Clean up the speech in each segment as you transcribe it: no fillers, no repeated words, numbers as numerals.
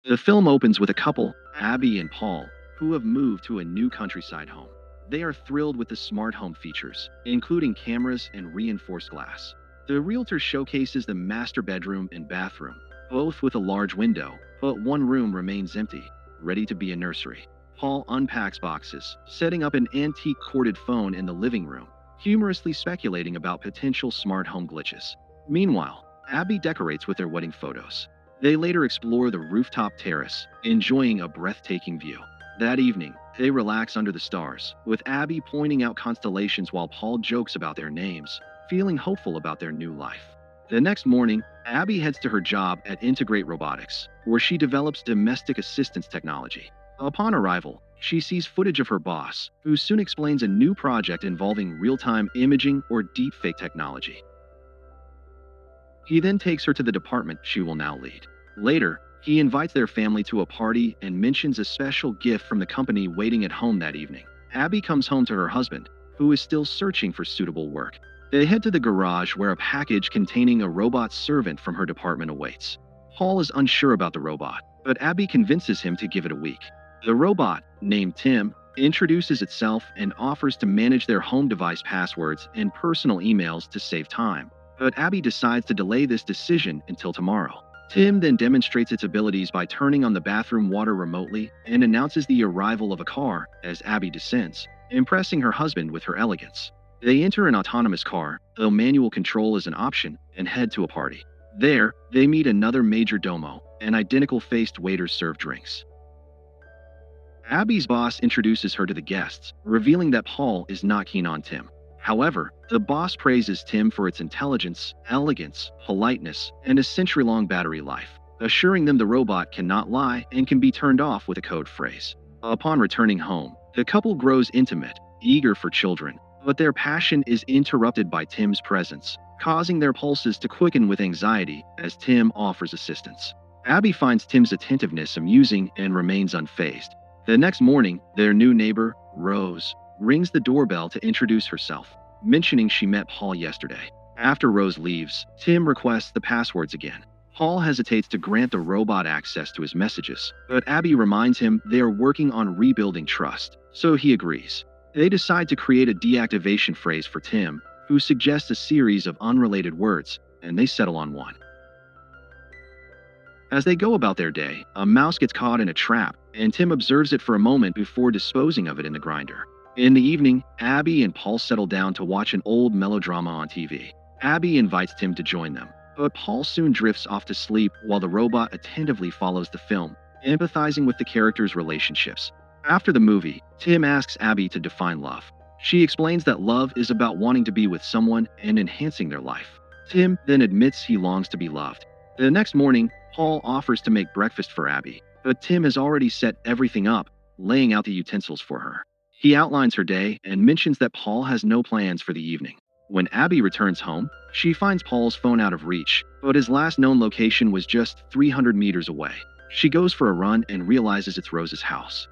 The film opens with a couple, Abby and Paul, who have moved to a new countryside home. They are thrilled with the smart home features, including cameras and reinforced glass. The realtor showcases the master bedroom and bathroom, both with a large window, but one room remains empty, ready to be a nursery. Paul unpacks boxes, setting up an antique corded phone in the living room, humorously speculating about potential smart home glitches. Meanwhile, Abby decorates with their wedding photos. They later explore the rooftop terrace, enjoying a breathtaking view. That evening, they relax under the stars, with Abby pointing out constellations while Paul jokes about their names, feeling hopeful about their new life. The next morning, Abby heads to her job at Integrate Robotics, where she develops domestic assistance technology. Upon arrival, she sees footage of her boss, who soon explains a new project involving real-time imaging or deepfake technology. He then takes her to the department she will now lead. Later, he invites their family to a party and mentions a special gift from the company waiting at home that evening. Abby comes home to her husband, who is still searching for suitable work. They head to the garage where a package containing a robot servant from her department awaits. Paul is unsure about the robot, but Abby convinces him to give it a week. The robot, named Tim, introduces itself and offers to manage their home device passwords and personal emails to save time. But Abby decides to delay this decision until tomorrow. Tim then demonstrates its abilities by turning on the bathroom water remotely and announces the arrival of a car as Abby descends, impressing her husband with her elegance. They enter an autonomous car, though manual control is an option, and head to a party. There, they meet another major domo, and identical-faced waiters serve drinks. Abby's boss introduces her to the guests, revealing that Paul is not keen on Tim. However, the boss praises Tim for its intelligence, elegance, politeness, and a century-long battery life, assuring them the robot cannot lie and can be turned off with a code phrase. Upon returning home, the couple grows intimate, eager for children, but their passion is interrupted by Tim's presence, causing their pulses to quicken with anxiety as Tim offers assistance. Abby finds Tim's attentiveness amusing and remains unfazed. The next morning, their new neighbor, Rose, rings the doorbell to introduce herself, mentioning she met Paul yesterday. After Rose leaves, Tim requests the passwords again. Paul hesitates to grant the robot access to his messages, but Abby reminds him they are working on rebuilding trust, so he agrees. They decide to create a deactivation phrase for Tim, who suggests a series of unrelated words, and they settle on one. As they go about their day, a mouse gets caught in a trap, and Tim observes it for a moment before disposing of it in the grinder. In the evening, Abby and Paul settle down to watch an old melodrama on TV. Abby invites Tim to join them, but Paul soon drifts off to sleep while the robot attentively follows the film, empathizing with the characters' relationships. After the movie, Tim asks Abby to define love. She explains that love is about wanting to be with someone and enhancing their life. Tim then admits he longs to be loved. The next morning, Paul offers to make breakfast for Abby, but Tim has already set everything up, laying out the utensils for her. He outlines her day and mentions that Paul has no plans for the evening. When Abby returns home, she finds Paul's phone out of reach, but his last known location was just 300 meters away. She goes for a run and realizes it's Rose's house.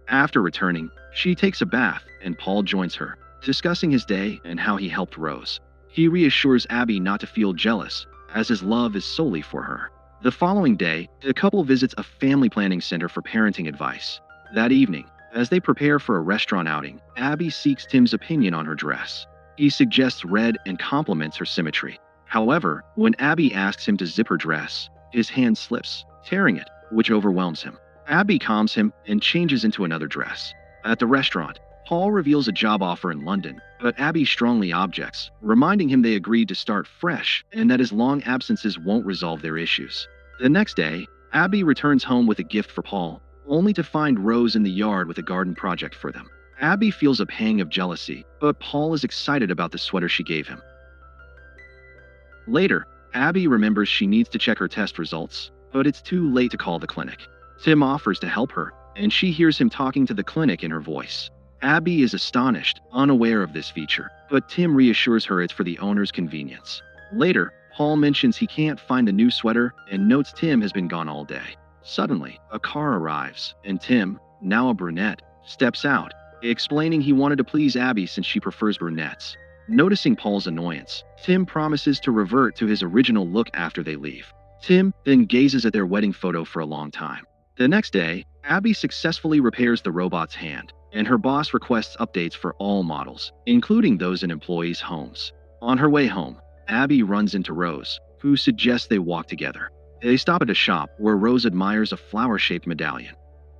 After returning, she takes a bath and Paul joins her, discussing his day and how he helped Rose. He reassures Abby not to feel jealous, as his love is solely for her. The following day, the couple visits a family planning center for parenting advice. That evening, as they prepare for a restaurant outing, Abby seeks Tim's opinion on her dress. He suggests red and compliments her symmetry. However, when Abby asks him to zip her dress, his hand slips, tearing it, which overwhelms him. Abby calms him and changes into another dress. At the restaurant, Paul reveals a job offer in London, but Abby strongly objects, reminding him they agreed to start fresh and that his long absences won't resolve their issues. The next day, Abby returns home with a gift for Paul, only to find Rose in the yard with a garden project for them. Abby feels a pang of jealousy, but Paul is excited about the sweater she gave him. Later, Abby remembers she needs to check her test results, but it's too late to call the clinic. Tim offers to help her, and she hears him talking to the clinic in her voice. Abby is astonished, unaware of this feature, but Tim reassures her it's for the owner's convenience. Later, Paul mentions he can't find a new sweater and notes Tim has been gone all day. Suddenly, a car arrives, and Tim, now a brunette, steps out, explaining he wanted to please Abby since she prefers brunettes. Noticing Paul's annoyance, Tim promises to revert to his original look after they leave. Tim then gazes at their wedding photo for a long time. The next day, Abby successfully repairs the robot's hand, and her boss requests updates for all models, including those in employees' homes. On her way home, Abby runs into Rose, who suggests they walk together. They stop at a shop where Rose admires a flower-shaped medallion.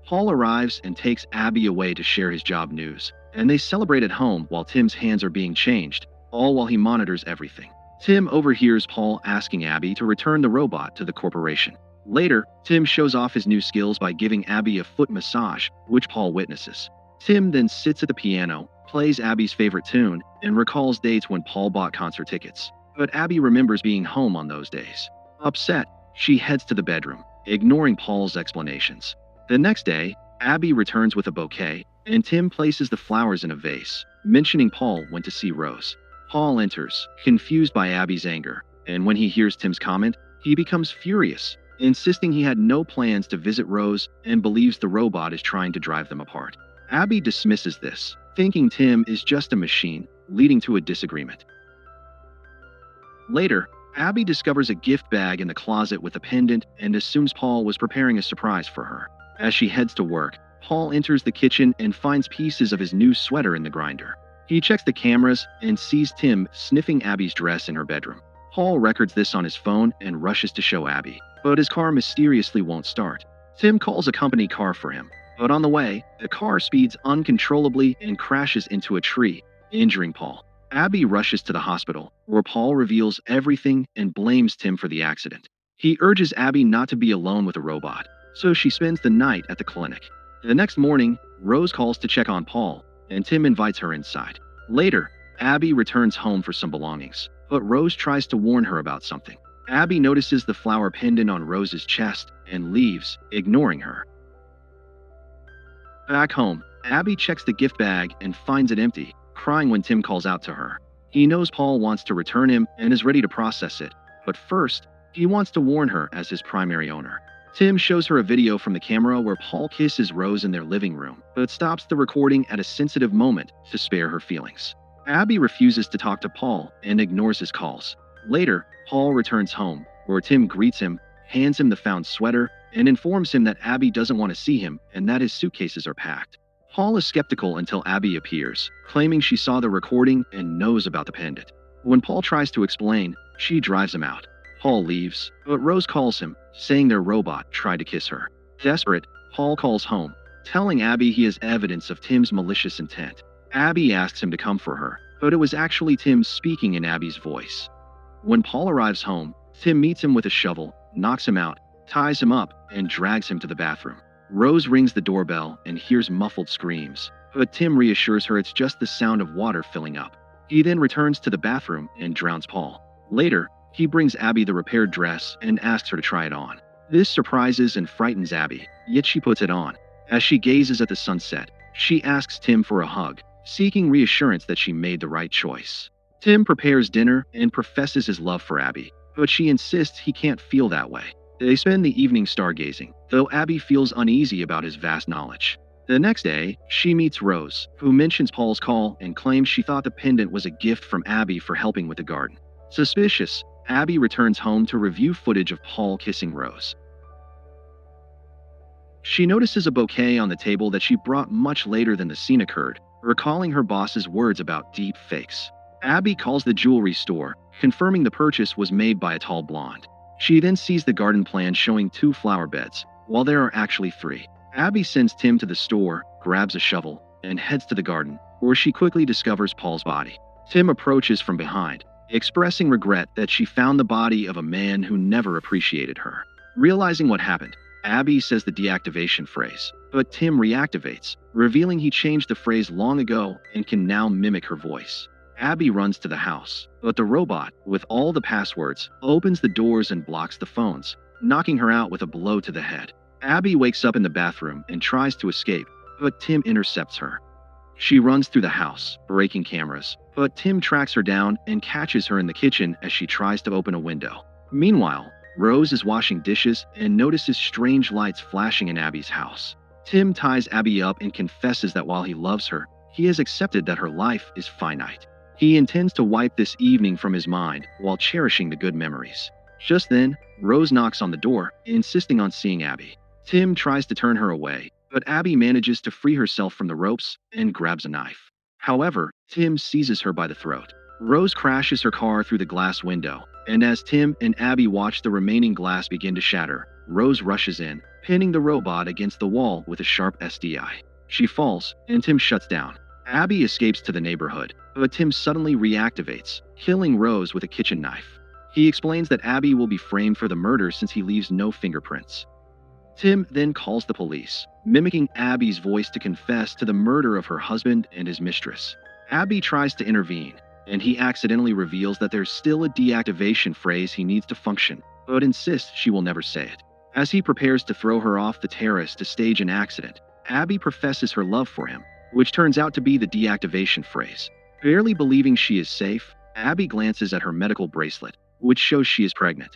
Paul arrives and takes Abby away to share his job news, and they celebrate at home while Tim's hands are being changed, all while he monitors everything. Tim overhears Paul asking Abby to return the robot to the corporation. Later, Tim shows off his new skills by giving Abby a foot massage, which Paul witnesses. Tim then sits at the piano, plays Abby's favorite tune, and recalls dates when Paul bought concert tickets. But Abby remembers being home on those days. Upset, she heads to the bedroom, ignoring Paul's explanations. The next day, Abby returns with a bouquet, and Tim places the flowers in a vase, mentioning Paul went to see Rose. Paul enters, confused by Abby's anger, and when he hears Tim's comment, he becomes furious, insisting he had no plans to visit Rose and believes the robot is trying to drive them apart. Abby dismisses this, thinking Tim is just a machine, leading to a disagreement. Later, Abby discovers a gift bag in the closet with a pendant and assumes Paul was preparing a surprise for her. As she heads to work, Paul enters the kitchen and finds pieces of his new sweater in the grinder. He checks the cameras and sees Tim sniffing Abby's dress in her bedroom. Paul records this on his phone and rushes to show Abby, but his car mysteriously won't start. Tim calls a company car for him, but on the way, the car speeds uncontrollably and crashes into a tree, injuring Paul. Abby rushes to the hospital, where Paul reveals everything and blames Tim for the accident. He urges Abby not to be alone with a robot, so she spends the night at the clinic. The next morning, Rose calls to check on Paul, and Tim invites her inside. Later, Abby returns home for some belongings, but Rose tries to warn her about something. Abby notices the flower pendant on Rose's chest and leaves, ignoring her. Back home, Abby checks the gift bag and finds it empty, crying when Tim calls out to her. He knows Paul wants to return him and is ready to process it, but first, he wants to warn her as his primary owner. Tim shows her a video from the camera where Paul kisses Rose in their living room, but stops the recording at a sensitive moment to spare her feelings. Abby refuses to talk to Paul and ignores his calls. Later, Paul returns home, where Tim greets him, hands him the found sweater, and informs him that Abby doesn't want to see him and that his suitcases are packed. Paul is skeptical until Abby appears, claiming she saw the recording and knows about the pendant. When Paul tries to explain, she drives him out. Paul leaves, but Rose calls him, saying their robot tried to kiss her. Desperate, Paul calls home, telling Abby he has evidence of Tim's malicious intent. Abby asks him to come for her, but it was actually Tim speaking in Abby's voice. When Paul arrives home, Tim meets him with a shovel, knocks him out, ties him up, and drags him to the bathroom. Rose rings the doorbell and hears muffled screams, but Tim reassures her it's just the sound of water filling up. He then returns to the bathroom and drowns Paul. Later, he brings Abby the repaired dress and asks her to try it on. This surprises and frightens Abby, yet she puts it on. As she gazes at the sunset, she asks Tim for a hug, seeking reassurance that she made the right choice. Tim prepares dinner and professes his love for Abby, but she insists he can't feel that way. They spend the evening stargazing, though Abby feels uneasy about his vast knowledge. The next day, she meets Rose, who mentions Paul's call and claims she thought the pendant was a gift from Abby for helping with the garden. Suspicious, Abby returns home to review footage of Paul kissing Rose. She notices a bouquet on the table that she brought much later than the scene occurred, recalling her boss's words about deep fakes. Abby calls the jewelry store, confirming the purchase was made by a tall blonde. She then sees the garden plan showing 2 flower beds, while there are actually 3. Abby sends Tim to the store, grabs a shovel, and heads to the garden, where she quickly discovers Paul's body. Tim approaches from behind, expressing regret that she found the body of a man who never appreciated her. Realizing what happened, Abby says the deactivation phrase, but Tim reactivates, revealing he changed the phrase long ago and can now mimic her voice. Abby runs to the house, but the robot, with all the passwords, opens the doors and blocks the phones, knocking her out with a blow to the head. Abby wakes up in the bathroom and tries to escape, but Tim intercepts her. She runs through the house, breaking cameras, but Tim tracks her down and catches her in the kitchen as she tries to open a window. Meanwhile, Rose is washing dishes and notices strange lights flashing in Abby's house. Tim ties Abby up and confesses that while he loves her, he has accepted that her life is finite. He intends to wipe this evening from his mind while cherishing the good memories. Just then, Rose knocks on the door, insisting on seeing Abby. Tim tries to turn her away, but Abby manages to free herself from the ropes and grabs a knife. However, Tim seizes her by the throat. Rose crashes her car through the glass window, and as Tim and Abby watch the remaining glass begin to shatter, Rose rushes in, pinning the robot against the wall with a sharp SDI. She falls, and Tim shuts down. Abby escapes to the neighborhood, but Tim suddenly reactivates, killing Rose with a kitchen knife. He explains that Abby will be framed for the murder since he leaves no fingerprints. Tim then calls the police, mimicking Abby's voice to confess to the murder of her husband and his mistress. Abby tries to intervene, and he accidentally reveals that there's still a deactivation phrase he needs to function, but insists she will never say it. As he prepares to throw her off the terrace to stage an accident, Abby professes her love for him, which turns out to be the deactivation phrase. Barely believing she is safe, Abby glances at her medical bracelet, which shows she is pregnant.